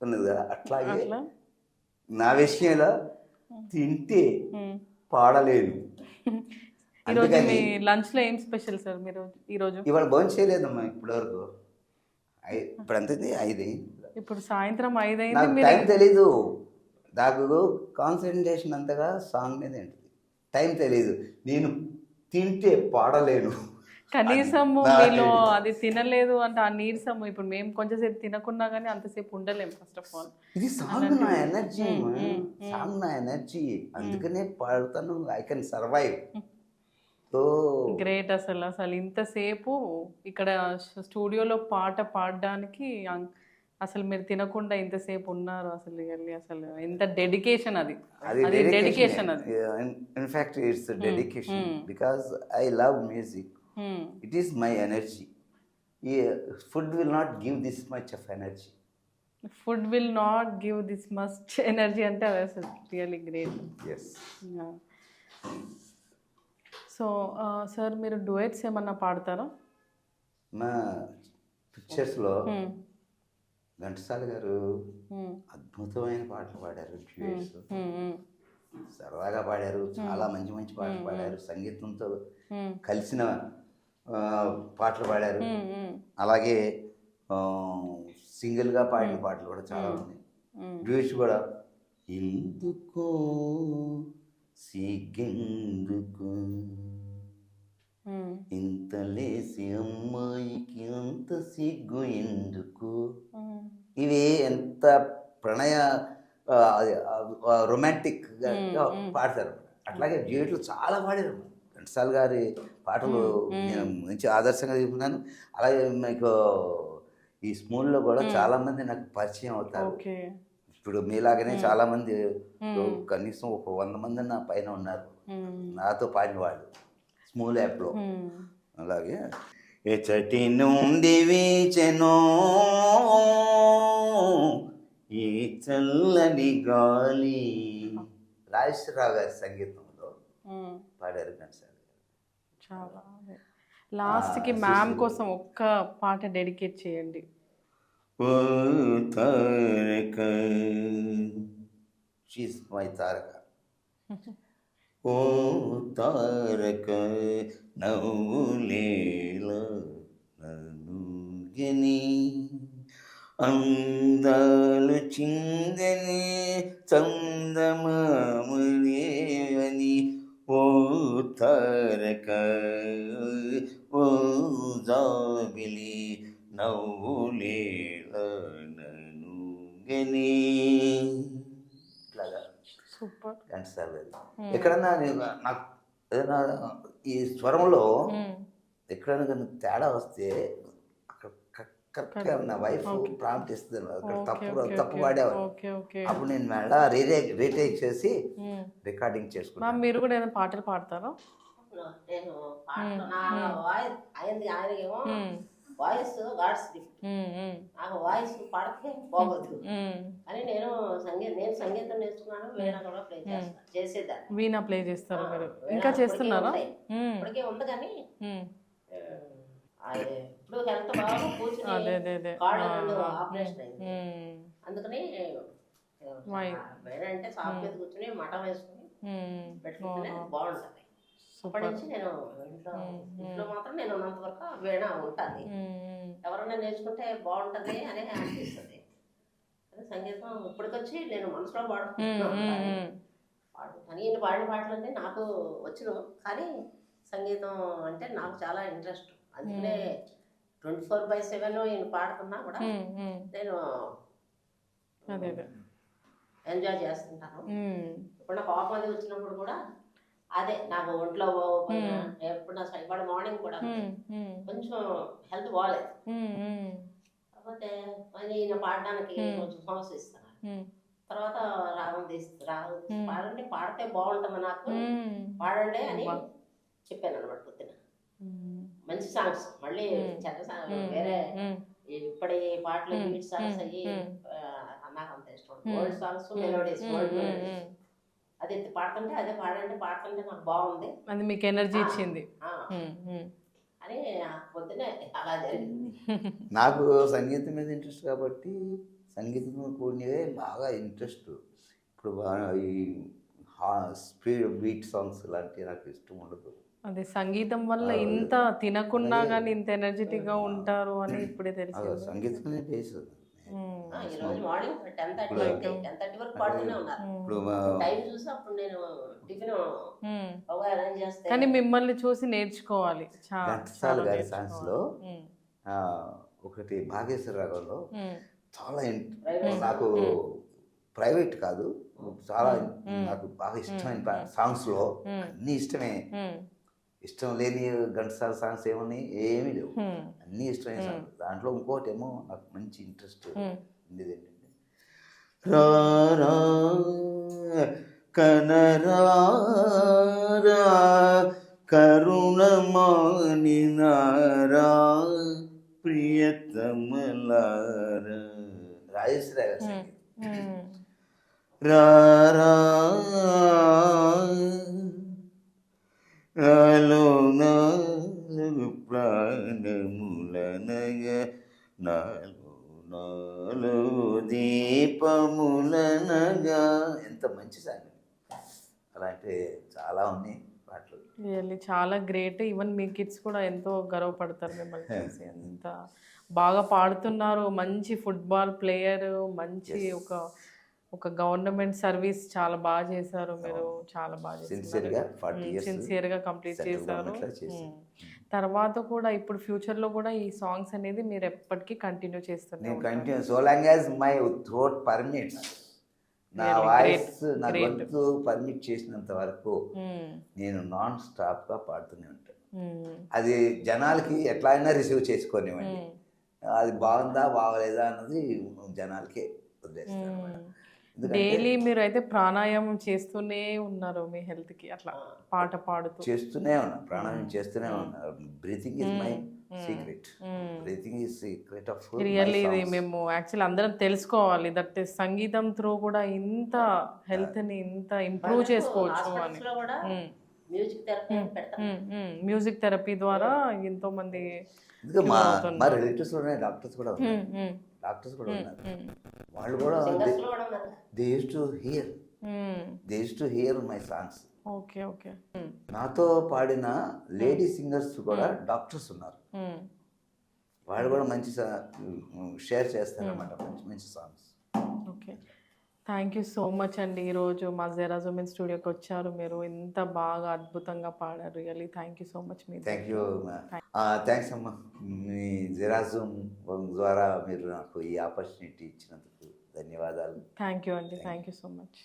ఉన్నదా. అట్లాగే నా విషయంలో తింటే పాడలేను. ఈరోజు మీ లంచ్లో ఏం స్పెషల్ సార్ మీరు ఈరోజు? ఇవాళ భోజనం చేయలేదమ్మా ఇప్పటివరకు. ఇప్పుడు అంతది 5. ఇప్పుడు సాయంత్రం 5 అయింది. నాకు టైం తెలీదు, నాకు కాన్సన్ట్రేషన్ అంతగా సాంగ్ మీద ఉంటుంది, టైం తెలీదు. నేను తింటే పాడలేను. కనీసము మీలో అది తినలేదు అంటే ఆ నీరసము, ఇప్పుడు మేము కొంచెంసేపు తినకున్నా కానీ అంతసేపు ఉండలేము. ఫస్ట్ ఆఫ్ ఆల్ ఇది సాంగ్ నా ఎనర్జీ, సాంగ్ నా ఎనర్జీ, అందుకనే పాడుతాను. I can survive. So great. అసలు ఇంతసేపు ఇక్కడ స్టూడియోలో పాట పాడడానికి అసలు మీరు తినకుండా ఇంతసేపు ఉన్నారు. అసలు అసలు ఎంత డెడికేషన్ అది డెడికేషన్ అది. In fact it's dedication because I love music. It is my energy. Food will not give this much of energy. Food will not give this much energy అంటే అసలు really great. Yes. So sir మీరు డ్యూయట్స్ ఏమన్నా పాడతారా? మా పిక్చర్స్లో ఘంటసాల గారు అద్భుతమైన పాటలు పాడారు, డ్యూయట్స్ సరదాగా పాడారు, చాలా మంచి మంచి పాటలు పాడారు, సంగీతంతో కలిసిన పాటలు పాడారు. అలాగే సింగిల్గా పాడిన పాటలు కూడా చాలా ఉన్నాయి. డ్యూయట్స్ కూడా ఎందుకో సిగ్గెందుకు, ఇంత లేసి అమ్మాయికి అంత సిగ్గు ఎందుకు, ఇవి ఎంత ప్రణయ రొమాంటిక్గా పాడతారు. అట్లాగే డ్యూయట్లు చాలా పాడారు. ఘంటసాల గారి పాటలు నేను మంచి ఆదర్శంగా తీసుకున్నాను. అలాగే మీకు ఈ స్కూల్లో కూడా చాలామంది నాకు పరిచయం అవుతారు. ఇప్పుడు మీలాగనే చాలామంది, కనీసం ఒక 100 మంది నా పైన ఉన్నారు నాతో పాడిన వాళ్ళు స్మూల్ యాప్లో. అలాగే ఎచటి నుండి వీచెనో ఈ చల్లని గాలి, రాజేశ్వరరావు గారి సంగీతంలో పాడారు ఘంటసాల గారు. చాలా. లాస్ట్కి మ్యామ్ కోసం ఒక్క పాట డెడికేట్ చేయండి. ఓ తారక, షీస్ మై తారక. ఓ తారక నవ్వులేలా నన్ను గని, అందాలు చిందని చందమామలేవని, ఓ తారక ఓ జాబిలి నవ్వులేలా నన్ను గని. ఇట్లాగా సూపర్. ఘంటసాల ఎక్కడన్నా నాకు ఏదైనా ఈ స్వరంలో ఎక్కడైనా కానీ తేడా వస్తే అక్కడ కరెక్ట్గా నా వైఫ్ ప్రాంప్ట్ ఇస్తుంది, అక్కడ తప్పు పాడేవారు. అప్పుడు నేను మళ్ళా రీటేక్ చేసి రికార్డింగ్ చేసుకున్నాను. మీరు కూడా ఏదైనా పాటలు పాడతారా? నేను ఆయనకేమో వాయిస్ గాడ్స్ గిఫ్ట్, నాకు వాయిస్ పాడితే బాగోదు అని నేను సంగీతం నేర్చుకున్నాను. వీణ కూడా ప్లే చేసేదాన్ని. వీణ ప్లే చేస్తారు మీరు? ఇంకా చేస్తున్నారా? ఇప్పటికే ఉంది కానీ ఇప్పుడు హెల్త్ బాగా కూర్చుని ఆపరేషన్ అయింది, అందుకని వీణ అంటే సాఫ్ మీద కూర్చుని మఠం వేసుకుని పెట్టుకుంటే బాగుంటుంది. అప్పటి నుంచి నేను ఇంట్లో మాత్రం నేను ఉన్నంత వరకు వీణ ఉంటుంది, ఎవరైనా నేర్చుకుంటే బాగుంటుంది అని అనిపిస్తుంది. సంగీతం ఇప్పటికొచ్చి నేను మనసులో పాడుతున్నాను. ఈయన పాడిన పాటలు అంటే నాకు వచ్చును, కానీ సంగీతం అంటే నాకు చాలా ఇంట్రెస్ట్. అందుకనే 24/7 ఈయన పాడుతున్నా కూడా నేను ఎంజాయ్ చేస్తుంటాను. ఇప్పుడు నాకు కోపం అది వచ్చినప్పుడు కూడా అదే నాకు ఒంట్లో ఎప్పుడు నా ఇవాళ మార్నింగ్ కూడా కొంచెం హెల్త్ బాగాలేదు, కాకపోతే ఈయన పాడడానికి కొంచెం సమస్య ఇస్తాను. తర్వాత రాగం పాడండి, పాడితే బాగుంటుంది నాకు, పాడండి అని చెప్పాను అనమాట పొద్దున. మంచి సాంగ్స్, మళ్ళీ చెత్త సాంగ్ వేరే ఇప్పటి పాటలు యూనిట్ సాంగ్స్ అయ్యి నాకు అంత ఇష్టం. Old songs, melodies, old melodies అది పాడుతుంటే అదే పాడుతుంటే నాకు బాగుంది, అది మీకు ఎనర్జీ ఇచ్చింది అని పొద్దునే అలా జరిగింది. నాకు సంగీతం మీద ఇంట్రెస్ట్ కాబట్టి సంగీతం కూడినవే బాగా ఇంట్రెస్ట్. ఇప్పుడు ఈ స్పీడ్ బీట్ సాంగ్స్ లాంటివి నాకు ఇష్టం ఉండదు. అదే సంగీతం వల్ల ఇంత తినకున్నా కానీ ఇంత ఎనర్జెటిక్ గా ఉంటారు అని ఇప్పుడే తెలిసింది. సంగీతమే బేస్. ఈ రోజు మార్నింగ్ 10:30 వరకు పాడుతూనే ఉన్నారు. టైం చూసి అప్పుడు నేను టిఫిన్ అరేంజ్ చేస్తే, కానీ మిమ్మల్ని చూసి నేర్చుకోవాలి. ఘంటసాల గారి సాంగ్స్ లో ఒకటి భాగేశ్వర రాగంలో చాలా నాకు ప్రైవేట్ కాదు, చాలా నాకు బాగా ఇష్టమైన సాంగ్స్ లో అన్ని ఇష్టమే. ఇష్టం లేని ఘంటసాల సాంగ్స్ ఏమని ఏమీ లేవు, అన్ని ఇష్టమైన సాంగ్స్. దాంట్లో ఇంకోటి ఏమో నాకు మంచి ఇంట్రెస్ట్ ఉండేది ఏంటంటే, రారా కనరారా కరుణమానినారా ప్రియతమలారా, రాజేశ్వర గారి రారా ప్రాణములనగా నాలో దీపములనగా, ఎంత మంచి సాంగ్. అలాంటి చాలా ఉన్నాయి పాటలు. రియల్లీ చాలా గ్రేట్. ఈవెన్ మీ కిడ్స్ కూడా ఎంతో గర్వపడతారు మిమ్మల్ని చూసి. ఎంత బాగా పాడుతున్నారు, మంచి ఫుట్బాల్ ప్లేయర్, మంచి ఒక గవర్నమెంట్ సర్వీస్ చాలా బాగా చేశారు మీరు, చాలా బాగా సిన్సియర్గా కంప్లీట్ చేశారు. తర్వాత కూడా ఇప్పుడు ఫ్యూచర్ లో కూడా ఈ సాంగ్స్ అనేది మీరు ఎప్పటికీ కంటిన్యూ చేస్తున్నారు. So long as my throat permits, నా వాయిస్ నా గొంతు పర్మిట్ చేసినంత వరకు నేను నాన్ స్టాప్ గా పాడుతూనే ఉంటాను. అది జనాలకి ఎట్లా అయినా రిసీవ్ చేసుకోనివ్వండి, అది బాగుందా బాగలేదా అన్నది జనాలకే వదిలేస్తాను. డైలీ మీరు అయితే ప్రాణాయామం చేస్తూనే ఉన్నారు మీ హెల్త్ కి, అట్లా పాట పాడుతూ చేస్తూనే ఉన్నా, ప్రాణాయామం చేస్తూనే ఉన్నా. Breathing is my secret, breathing is secret of really. ఇది మేము యాక్చువల్లీ అందరం తెలుసుకోవాలి, దట్ సంగీతం త్రూ కూడా ఇంత హెల్త్ ని ఇంత ఇంప్రూవ్ చేసుకోవచ్చు అని. మ్యూజిక్ థెరపీ ద్వారా ఎంతో మంది మా రిలేటివ్స్ కూడా డాక్టర్స్ కూడా ఉన్నారు. వాళ్ళు కూడా they used to hear my songs. Okay okay. నాతో పాడిన లేడీ సింగర్స్ కూడా డాక్టర్స్ ఉన్నారు. వాళ్ళు కూడా మంచి షేర్ చేస్తారు అన్నమాట, మంచి మంచి songs. Okay, thank you so much అండి. ఈరోజు మా జెరాజ్ ఉమెన్ స్టూడియోకి వచ్చారు, మీరు ఇంత బాగా అద్భుతంగా పాడారు. Really thank you so much. Thank you, thanks అమ్మా. మీ జెరాజ్ ద్వారా మీరు నాకు ఈ ఆపర్చునిటీ ఇచ్చినందుకు ధన్యవాదాలు. థ్యాంక్ యూ అండి, థ్యాంక్ యూ సో మచ్.